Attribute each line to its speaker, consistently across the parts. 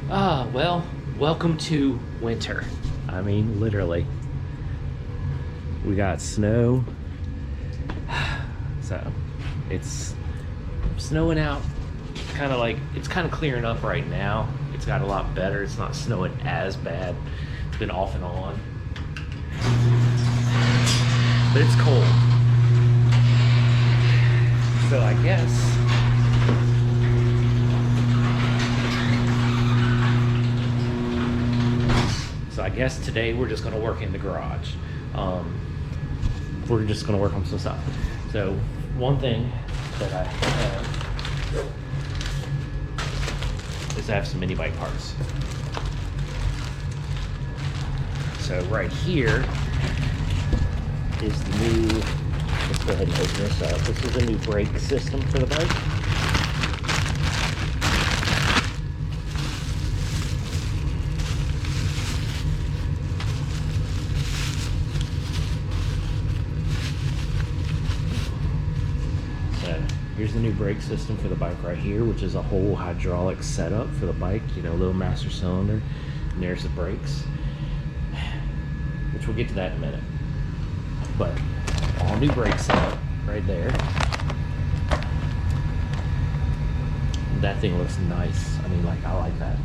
Speaker 1: Well, welcome to winter. I mean, literally. We got snow. So, it's snowing out. It's kind of clearing up right now. It's got a lot better. It's not snowing as bad. It's been off and on. But it's cold. So I guess today we're just gonna work in the garage. We're just gonna work on some stuff. So one thing that I have is I have some mini bike parts. So right here is the new, let's go ahead and open this up. This is a new brake system for the bike. So here's the new brake system for the bike right here, which is a whole hydraulic setup for the bike, you know, little master cylinder. And there's the brakes, which we'll get to that in a minute. But all new brake setup right there. That thing looks nice. I mean, like, I like that.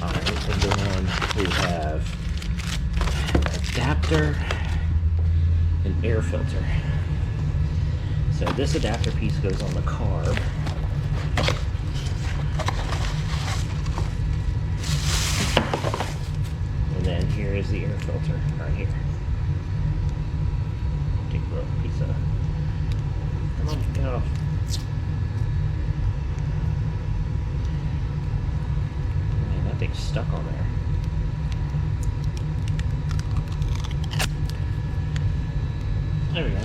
Speaker 1: Alright, and then we have adapter and air filter. So this adapter piece goes on the carb. And then here is the air filter right here. Take a little piece of, come on, get off. Man, that thing's stuck on there. There we go.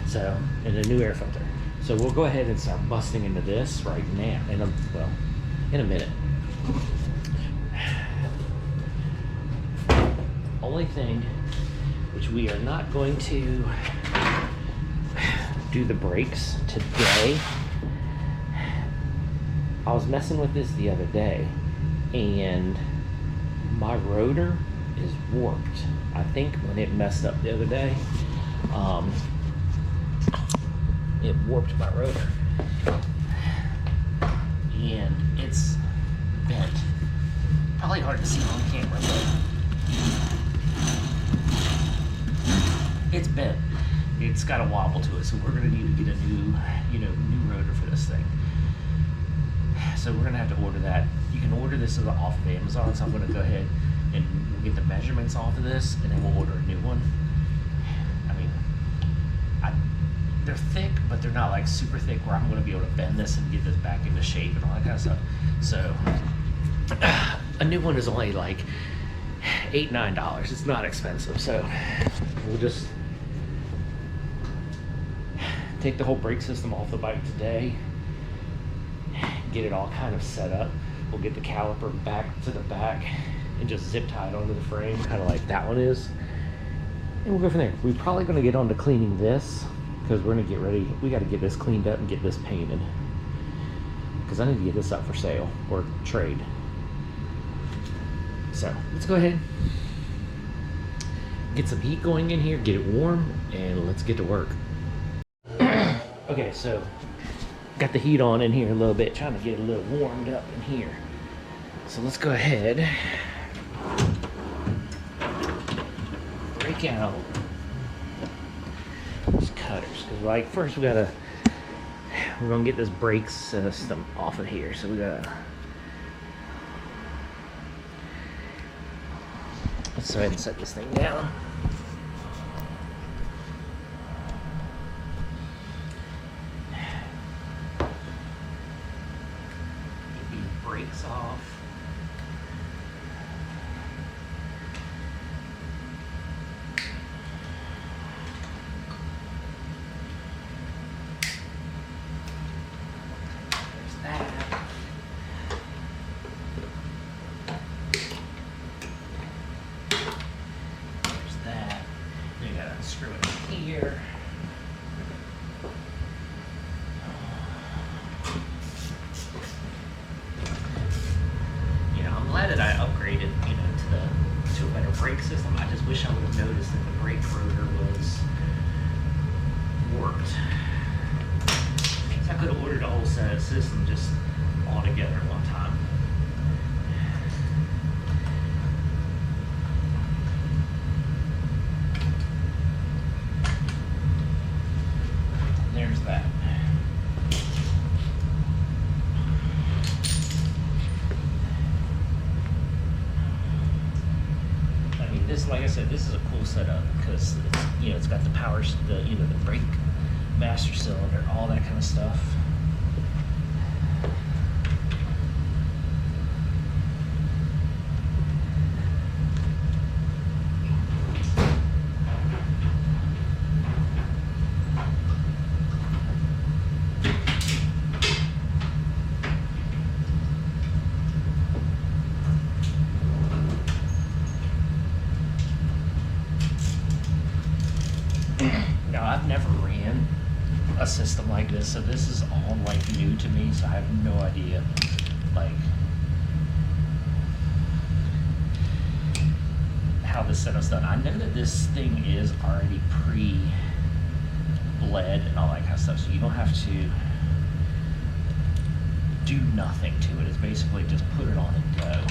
Speaker 1: So, and a new air filter. So we'll go ahead and start busting into this right now, in a minute. Only thing, which we are not going to do the brakes today. I was messing with this the other day, and my rotor is warped. I think when it messed up the other day, it warped my rotor, and it's bent. Probably hard to see on camera, but it's bent. It's got a wobble to it, so we're gonna need to get a new, new rotor for this thing. So we're gonna have to order that. You can order this off of Amazon, so I'm gonna go ahead and we'll get the measurements off of this, and then we'll order a new one. I mean, they're thick, but they're not like super thick where I'm gonna be able to bend this and get this back into shape and all that kind of stuff. So a new one is only like $8, $9. It's not expensive, so we'll just take the whole brake system off the bike today, get it all kind of set up. We'll get the caliper back to the back and just zip tie it onto the frame, kind of like that one is, and we'll go from there. We're probably going to get on to cleaning this, because we're going to get ready. We got to get this cleaned up and get this painted, because I need to get this up for sale or trade. So let's go ahead, get some heat going in here, get it warm, and let's get to work. Okay, so got the heat on in here a little bit, trying to get it a little warmed up in here. So let's go ahead, break out these cutters, because like first we're gonna get this brake system off of here. So let's go ahead and set this thing down. Brakes off. There's that. There's that. Then you gotta unscrew it here. glad that I upgraded, you know, to a better brake system. I just wish I would have noticed that the brake rotor was warped. So I could have ordered a whole set of system just all together at one time. There's that. I mean, this, like I said, this is a cool setup because it's, you know, it's got the power, the brake master cylinder, all that kind of stuff. Now, I've never ran a system like this, so this is all like new to me, so I have no idea like how this setup's done. I know that this thing is already pre-bled and all that kind of stuff, so you don't have to do nothing to it. It's basically just put it on and go.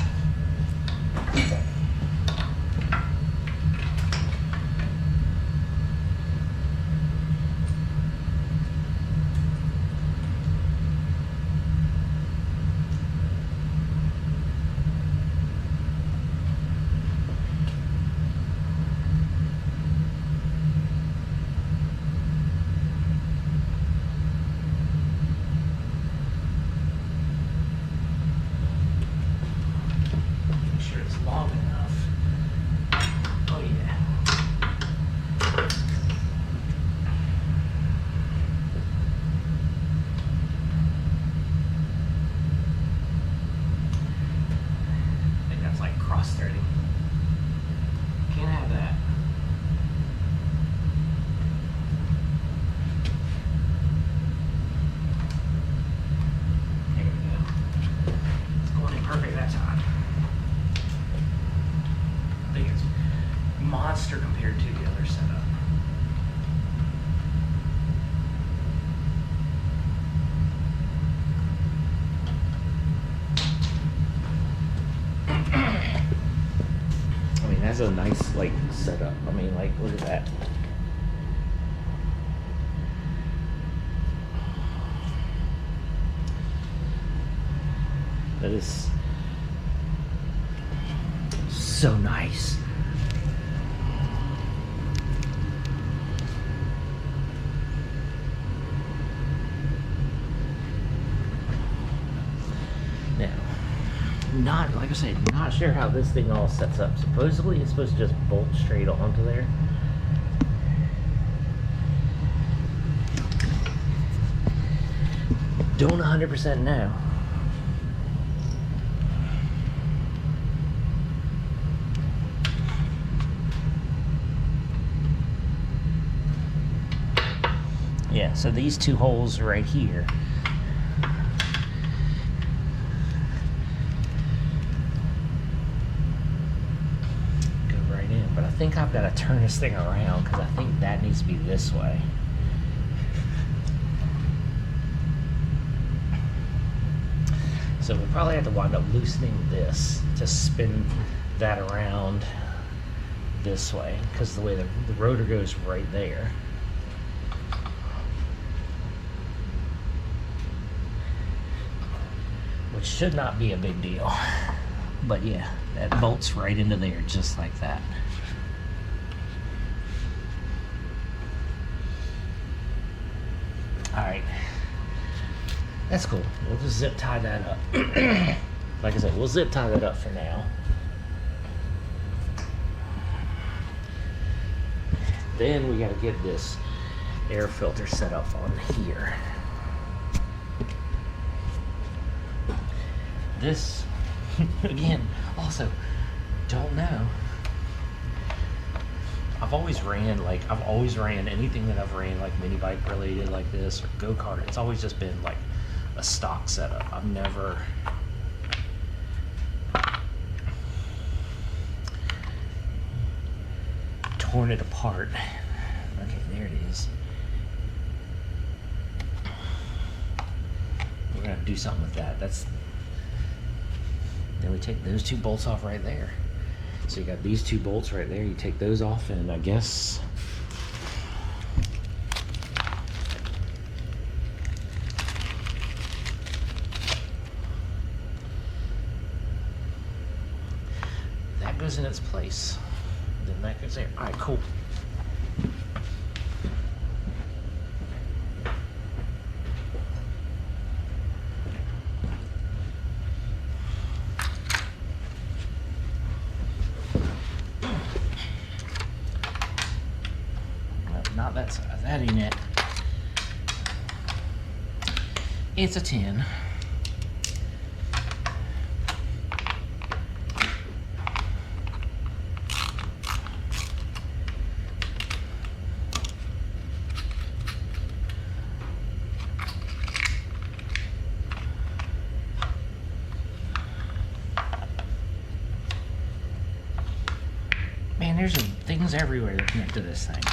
Speaker 1: Long enough. Oh yeah. I think that's like cross-threading. Can't have that. There we go. It's going in perfect that time. I think it's monster compared to the other setup. I mean, that's a nice like setup. I mean, like, look at that. That is so nice. Now, not, like I said, not sure how this thing all sets up. Supposedly it's supposed to just bolt straight onto there. Don't 100% know. Yeah, so these two holes right here. Go right in, but I think I've got to turn this thing around because I think that needs to be this way. So we'll probably have to wind up loosening this to spin that around this way because the way the rotor goes right there. Which should not be a big deal. But yeah, that bolts right into there just like that. Alright. That's cool. We'll just zip tie that up. Like I said, we'll zip tie that up for now. Then we gotta get this air filter set up on here. This, again, also, don't know. I've always ran anything that I've ran, like mini bike related like this, or go-kart, it's always just been like a stock setup. I've never torn it apart. Okay, there it is. We're gonna do something with that. Then we take those two bolts off right there. So you got these two bolts right there. You take those off, and I guess that goes in its place. Then that goes there. All right, cool. Not that size. That ain't it. It's a 10. Man, there's things everywhere that connect to this thing.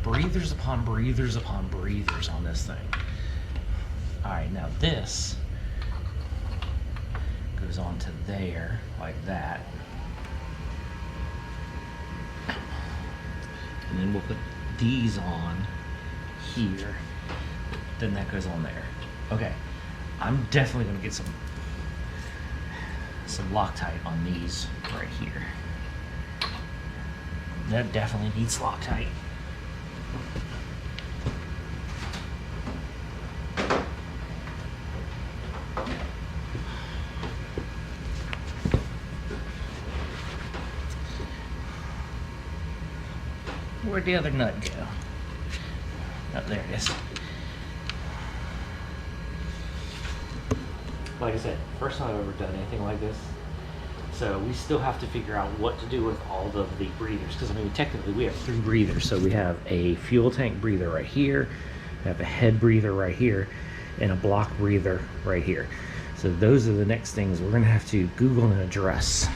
Speaker 1: Breathers upon breathers upon breathers on this thing. Alright, now this goes on to there, like that. And then we'll put these on here. Then that goes on there. Okay, I'm definitely going to get some Loctite on these right here. That definitely needs Loctite. Where'd the other nut go? Oh, there it is. Like I said, first time I've ever done anything like this. So we still have to figure out what to do with all of the breathers. Because I mean, technically we have 3 breathers. So we have a fuel tank breather right here, we have a head breather right here, and a block breather right here. So those are the next things we're gonna have to Google and address.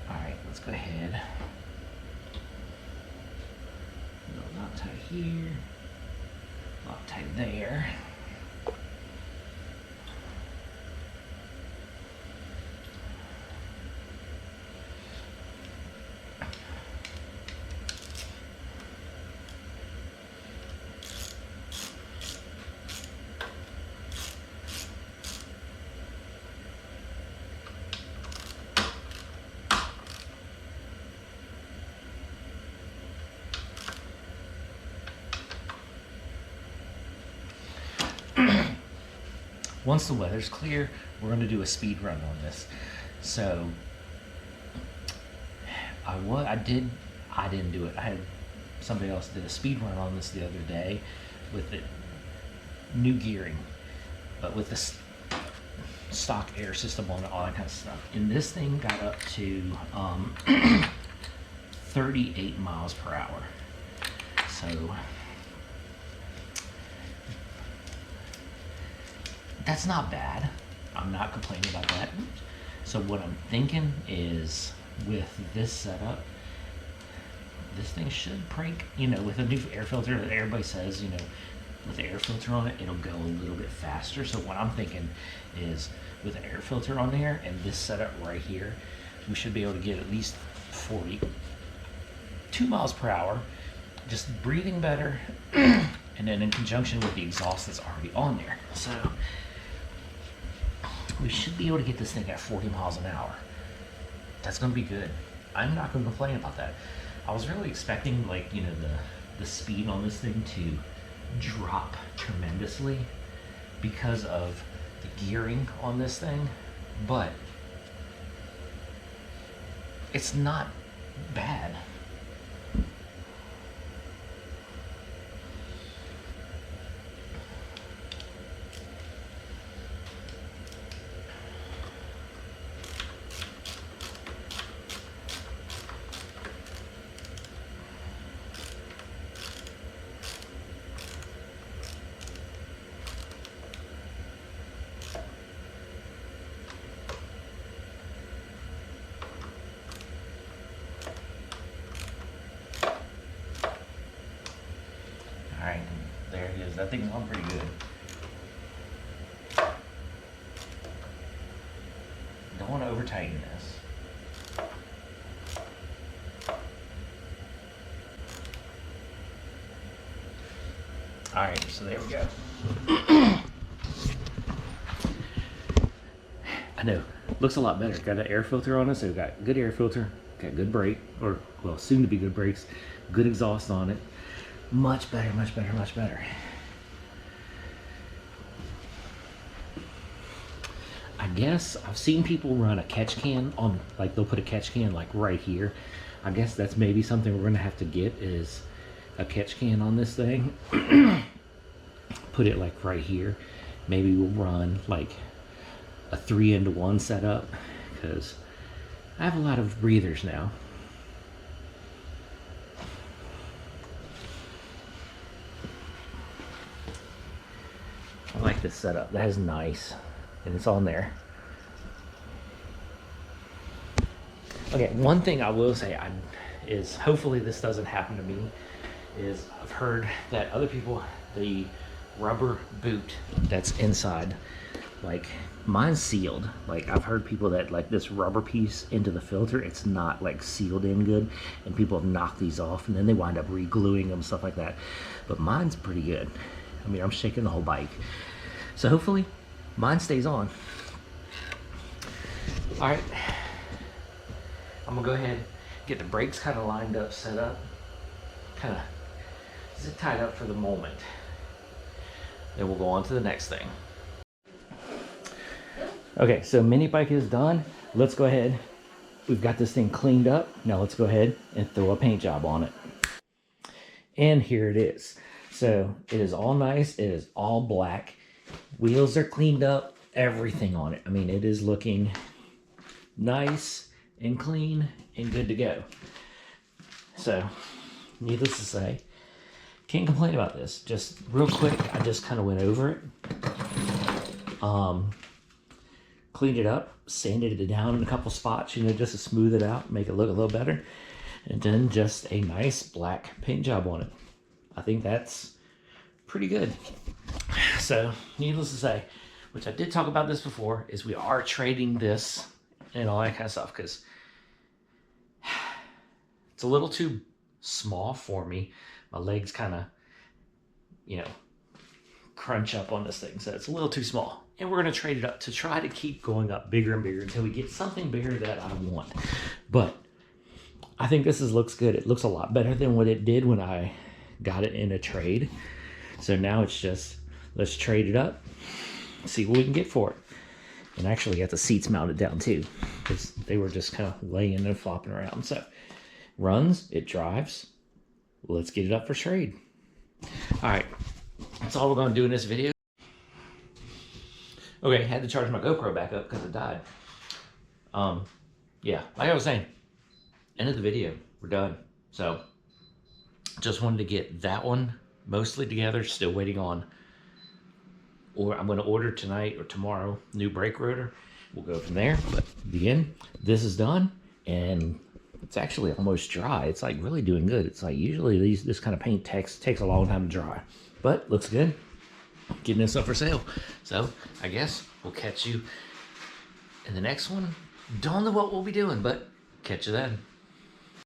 Speaker 1: All right, let's go ahead. No, Loctite here, Loctite there. Once the weather's clear, we're going to do a speed run on this. So I didn't do it. I had somebody else did a speed run on this the other day with the new gearing, but with the stock air system on it, all that kind of stuff. And this thing got up to 38 miles per hour. So that's not bad. I'm not complaining about that. So what I'm thinking is, with this setup, this thing should crank, you know, with a new air filter that everybody says, you know, with the air filter on it, it'll go a little bit faster. So what I'm thinking is, with the air filter on there and this setup right here, we should be able to get at least 42 miles per hour, just breathing better, and then in conjunction with the exhaust that's already on there. So we should be able to get this thing at 40 miles an hour. That's going to be good. I'm not going to complain about that. I was really expecting, like, you know, the speed on this thing to drop tremendously because of the gearing on this thing, but it's not bad. because that thing's on pretty good. Don't want to over tighten this. All right, so there we go. I know, looks a lot better. Got an air filter on it, so we've got good air filter, got good brake, or well, soon to be good brakes, good exhaust on it. Much better, much better, much better. I guess I've seen people run a catch can on, like they'll put a catch can like right here. I guess that's maybe something we're gonna have to get, is a catch can on this thing. Put it like right here. Maybe we'll run like a 3-into-1 setup, because I have a lot of breathers now. I like this setup. That is nice, and it's on there. Okay, one thing I will say is hopefully this doesn't happen to me, is I've heard that other people, the rubber boot that's inside, like mine's sealed. Like I've heard people that like this rubber piece into the filter, it's not like sealed in good, and people have knocked these off and then they wind up re-gluing them, stuff like that. But mine's pretty good. I mean, I'm shaking the whole bike. So hopefully mine stays on. All right, I'm gonna go ahead, get the brakes kind of lined up, set up, kind of zip tied up for the moment. Then we'll go on to the next thing. Okay, so mini bike is done. Let's go ahead. We've got this thing cleaned up. Now let's go ahead and throw a paint job on it. And here it is. So it is all nice. It is all black. Wheels are cleaned up. Everything on it. I mean, it is looking nice and clean and good to go. So, needless to say, can't complain about this. Just real quick, I just kind of went over it. Cleaned it up, sanded it down in a couple spots, you know, just to smooth it out, make it look a little better. And then just a nice black paint job on it. I think that's pretty good. So, needless to say, which I did talk about this before, is we are trading this and all that kind of stuff, because it's a little too small for me. My legs kind of, you know, crunch up on this thing, so it's a little too small. And we're going to trade it up to try to keep going up bigger and bigger until we get something bigger that I want. But I think this looks good. It looks a lot better than what it did when I got it in a trade. So now it's just, let's trade it up, see what we can get for it. And actually got the seats mounted down too, because they were just kind of laying and flopping around. So runs, it drives. Let's get it up for trade. All right, that's all we're going to do in this video. Okay, had to charge my GoPro back up because it died. Yeah, like I was saying, end of the video, we're done. So, just wanted to get that one mostly together, still waiting on, or I'm gonna order tonight or tomorrow, new brake rotor. We'll go from there, but again, this is done, and it's actually almost dry. It's like really doing good. It's like usually this kind of paint takes a long time to dry, but looks good. Getting this up for sale. So I guess we'll catch you in the next one. Don't know what we'll be doing, but catch you then.